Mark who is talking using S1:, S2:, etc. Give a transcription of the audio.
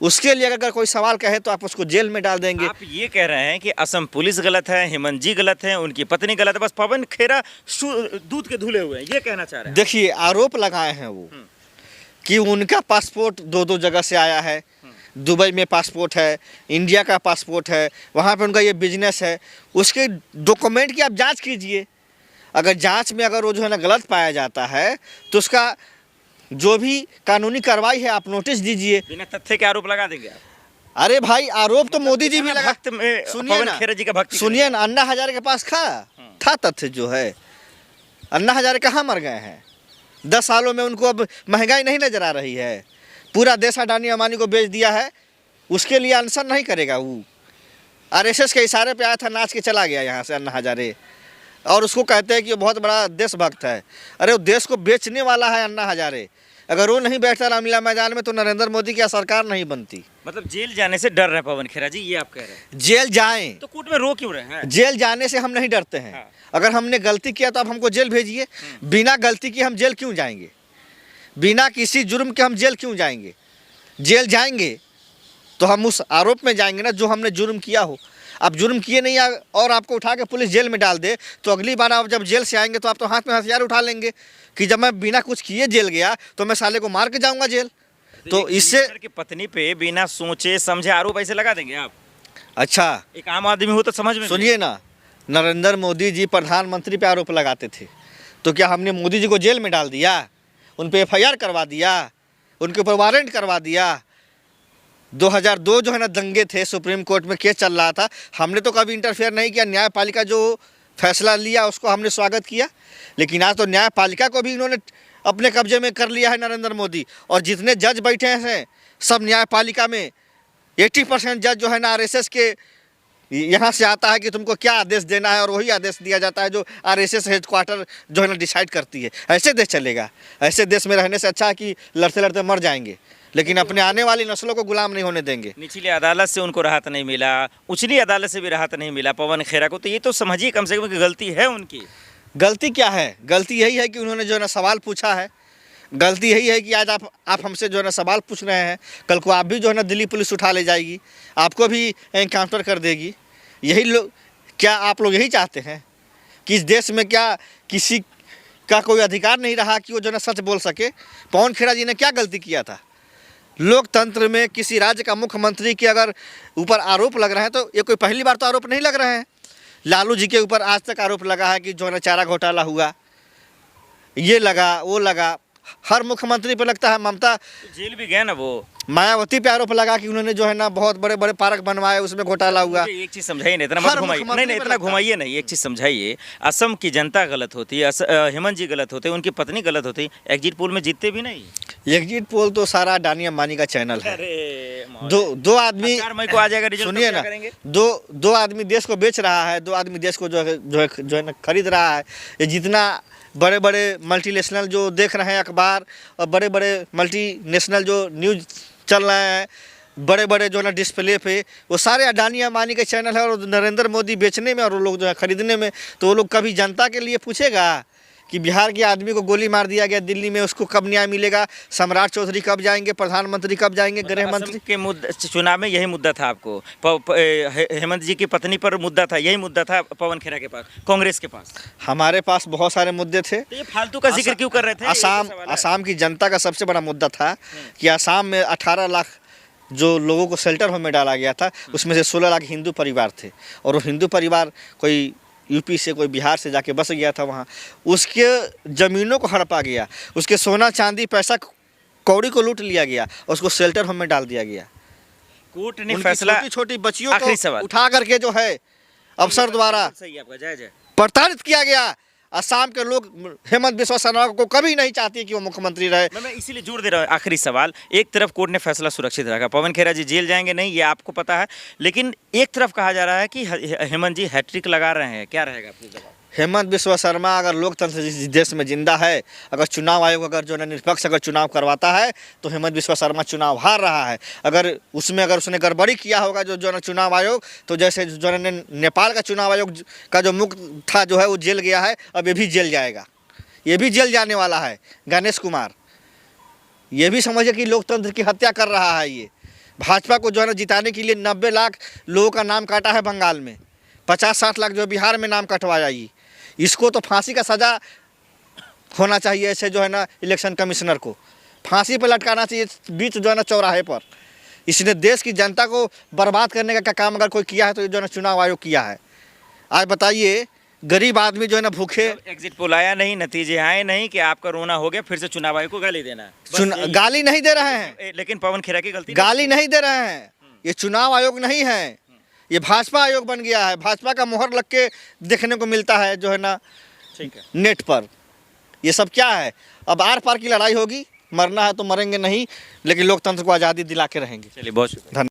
S1: उसके लिए अगर कोई सवाल कहे तो आप उसको जेल में डाल देंगे।
S2: आप ये कह रहे हैं कि असम पुलिस गलत है, हेमंत जी गलत है, उनकी पत्नी गलत है, बस पवन खेरा दूध के धुले हुए हैं, ये कहना चाह रहे हैं?
S1: देखिए, आरोप लगाए हैं वो कि उनका पासपोर्ट दो जगह से आया है। दुबई में पासपोर्ट है, इंडिया का पासपोर्ट है, वहाँ पे उनका ये बिजनेस है। उसके डॉक्यूमेंट की आप जांच कीजिए। अगर जांच में अगर वो जो है ना गलत पाया जाता है तो उसका जो भी कानूनी कार्रवाई है आप नोटिस दीजिए।
S2: बिना तथ्य के आरोप लगा देंगे आप?
S1: अरे भाई, आरोप तो मोदी जी भी लगा।
S2: भक्त में
S1: सुनिए
S2: पवन
S1: ना,
S2: खेरा जी का भक्त,
S1: सुनिए ना, अन्ना हजारे के पास था तथ्य जो है। अन्ना हजारे कहाँ मर गए हैं? 10 सालों में उनको अब महंगाई नहीं नजर आ रही है। पूरा देश अडानी अम्बानी को बेच दिया है। उसके लिए अनशन नहीं करेगा वो। आरएसएस के इशारे पे आया था, नाच के चला गया यहाँ से अन्ना हजारे, और उसको कहते हैं कि वो बहुत बड़ा देशभक्त है। अरे वो देश को बेचने वाला है अन्ना हजारे। अगर वो नहीं बैठता रामलीला मैदान में तो नरेंद्र मोदी की सरकार नहीं बनती।
S2: मतलब जेल जाने से डर रहे पवन खेरा जी, ये आप कह रहे हैं?
S1: जेल जाएं
S2: तो कोर्ट में रो क्यों रहे हैं?
S1: जेल जाने से हम नहीं डरते हैं।
S2: हाँ।
S1: अगर हमने गलती किया तो आप हमको जेल भेजिए। बिना गलती के हम जेल क्यों जाएंगे? बिना किसी जुर्म के हम जेल क्यों जाएंगे? जेल जाएंगे तो हम उस आरोप में जाएंगे ना जो हमने जुर्म किया हो। आप जुर्म किए नहीं और आपको उठा के पुलिस जेल में डाल दे तो अगली बार आप जब जेल से आएंगे तो आप तो हाथ में हथियार उठा लेंगे कि जब मैं बिना कुछ किए जेल गया तो मैं साले को मार के जाऊंगा जेल। तो इससे
S2: की पत्नी पे बिना सोचे समझे आरोप ऐसे लगा देंगे आप?
S1: अच्छा,
S2: एक आम आदमी हो तो समझ में
S1: सुनिए ना, नरेंद्र मोदी जी प्रधानमंत्री पे आरोप लगाते थे तो क्या हमने मोदी जी को जेल में डाल दिया? उन पे एफआईआर करवा दिया, उनके ऊपर वारंट करवा दिया। 2002 जो है ना दंगे थे, सुप्रीम कोर्ट में केस चल रहा था, हमने तो कभी इंटरफेयर नहीं किया। न्यायपालिका जो फैसला लिया उसको हमने स्वागत किया। लेकिन आज तो न्यायपालिका को भी इन्होंने अपने कब्जे में कर लिया है नरेंद्र मोदी। और जितने जज बैठे हैं सब न्यायपालिका में 80% जज जो है ना आरएसएस के यहाँ से आता है कि तुमको क्या आदेश देना है, और वही आदेश दिया जाता है जो आरएसएस हेडक्वार्टर जो है ना डिसाइड करती है। ऐसे देश चलेगा? ऐसे देश में रहने से अच्छा है कि लड़ते लड़ते मर जाएंगे, लेकिन अपने आने वाली नस्लों को गुलाम नहीं होने देंगे।
S2: निचली अदालत से उनको राहत नहीं मिला, उचली अदालत से भी राहत नहीं मिला पवन खेरा को, तो ये तो समझिए कम से कम कि गलती है उनकी।
S1: गलती क्या है? गलती यही है कि उन्होंने जो है ना सवाल पूछा है। गलती यही है कि आज आप हमसे जो है ना सवाल पूछ रहे हैं, कल को आप भी जो है ना दिल्ली पुलिस उठा ले जाएगी, आपको भी एनकाउंटर कर देगी। यही लोग, क्या आप लोग यही चाहते हैं कि इस देश में क्या किसी का कोई अधिकार नहीं रहा कि वो जो है ना सच बोल सके? पवन खेरा जी ने क्या गलती किया था? लोकतंत्र में किसी राज्य का मुख्यमंत्री के अगर ऊपर आरोप लग रहे हैं तो ये कोई पहली बार तो आरोप नहीं लग रहे हैं। लालू जी के ऊपर आज तक आरोप लगा है कि जो है ना चारा घोटाला हुआ, ये लगा वो लगा, हर मुख्यमंत्री पे लगता है। ममता
S2: जेल भी गए ना, वो
S1: मायावती पे आरोप लगा कि उन्होंने जो है ना बहुत बड़े बड़े पार्क बनवाए, उसमें घोटाला हुआ।
S2: एक चीज समझाइए, नहीं इतना मत घुमाइए, नहीं इतना घुमाइए नहीं, एक चीज समझाइए। असम की जनता गलत होती है, हेमंत जी गलत होते हैं, उनकी पत्नी गलत होती है, एग्जिट पोल में जीतते भी नहीं।
S1: एग्जिट पोल तो सारा अडानी अंबानी का चैनल है। दो आदमी,
S2: 4 मई को आ जाएगा रिजल्ट,
S1: सुनिए ना, दो आदमी देश को बेच रहा है, 2 आदमी देश को जो है ना खरीद रहा है। ये जितना बड़े बड़े मल्टीनेशनल जो देख रहे हैं अखबार, और बड़े बड़े मल्टीनेशनल जो न्यूज़ चल रहे हैं बड़े बड़े जो है ना डिस्प्ले पे, वो सारे अडानी अंबानी के चैनल है। और नरेंद्र मोदी बेचने में और वो लोग जो है खरीदने में, तो वो लोग कभी जनता के लिए पूछेगा कि बिहार के आदमी को गोली मार दिया गया दिल्ली में, उसको कब न्याय मिलेगा? सम्राट चौधरी कब जाएंगे? प्रधानमंत्री कब जाएंगे? गृह मंत्री
S2: के चुनाव में यही मुद्दा था आपको, हेमंत जी की पत्नी पर मुद्दा था, यही मुद्दा था पवन खेरा के पास, कांग्रेस के पास।
S1: हमारे पास बहुत सारे मुद्दे थे।
S2: तो ये फालतू का जिक्र क्यों कर रहे थे?
S1: असम की जनता का सबसे बड़ा मुद्दा था कि असम में 18 लाख जो लोगों को शेल्टर होम में डाला गया था, उसमें से 16 लाख हिंदू परिवार थे। और वो हिंदू परिवार कोई यूपी से कोई बिहार से जाके बस गया था वहाँ, उसके ज़मीनों को हड़पा गया, उसके सोना चांदी पैसा कौड़ी को लूट लिया गया, उसको शेल्टर होम में डाल दिया गया।
S2: कोर्ट ने फैसला,
S1: छोटी छोटी बच्चियों को उठा करके जो है अफसर द्वारा प्रताड़ित किया गया। असम के लोग हेमंत बिस्वा शर्मा को कभी नहीं चाहती कि वो मुख्यमंत्री रहे।
S2: मैं इसीलिए जोर दे रहा हूँ। आखिरी सवाल, एक तरफ कोर्ट ने फैसला सुरक्षित रखा, पवन खेरा जी जेल जाएंगे नहीं, ये आपको पता है, लेकिन एक तरफ कहा जा रहा है कि हेमंत जी हैट्रिक लगा रहे हैं, क्या रहेगा आपकी जवाब?
S1: हेमंत बिस्वा शर्मा अगर लोकतंत्र देश में जिंदा है, अगर चुनाव आयोग अगर जो है निष्पक्ष अगर चुनाव करवाता है तो हेमंत बिस्वा शर्मा चुनाव हार रहा है। अगर उसने गड़बड़ी किया होगा जो ना चुनाव आयोग, तो जैसे जो है नेपाल का चुनाव आयोग का जो मुक्त था जो है वो जेल गया है, अब ये भी जेल जाएगा, ये भी जेल जाने वाला है। गणेश कुमार, ये भी समझे कि लोकतंत्र की हत्या कर रहा है ये। भाजपा को जो है ना जिताने के लिए 90 लाख लोगों का नाम काटा है बंगाल में, 50-60 लाख जो है बिहार में नाम कटवाया। ये इसको तो फांसी का सज़ा होना चाहिए। ऐसे जो है ना इलेक्शन कमिश्नर को फांसी पर लटकाना चाहिए बीच जो है ना चौराहे पर। इसने देश की जनता को बर्बाद करने का काम अगर कोई किया है तो ये जो है ना चुनाव आयोग किया है। आज बताइए गरीब आदमी जो है ना भूखे,
S2: एग्जिट पोल आया नहीं, नतीजे आए नहीं कि आपका रोना हो गया, फिर से चुनाव आयोग को गाली देना है। बस यही।
S1: गाली नहीं दे रहे हैं,
S2: लेकिन पवन खेरा की गलती
S1: गाली नहीं दे रहे हैं। ये चुनाव आयोग नहीं है, ये भाजपा आयोग बन गया है। भाजपा का मोहर लग के देखने को मिलता है जो है ना
S2: ठीक है।
S1: नेट पर। ये सब क्या है? अब आर पार की लड़ाई होगी, मरना है तो मरेंगे नहीं, लेकिन लोकतंत्र को आज़ादी दिला के रहेंगे।
S2: चलिए, बहुत शुक्रिया।
S1: धन्यवाद।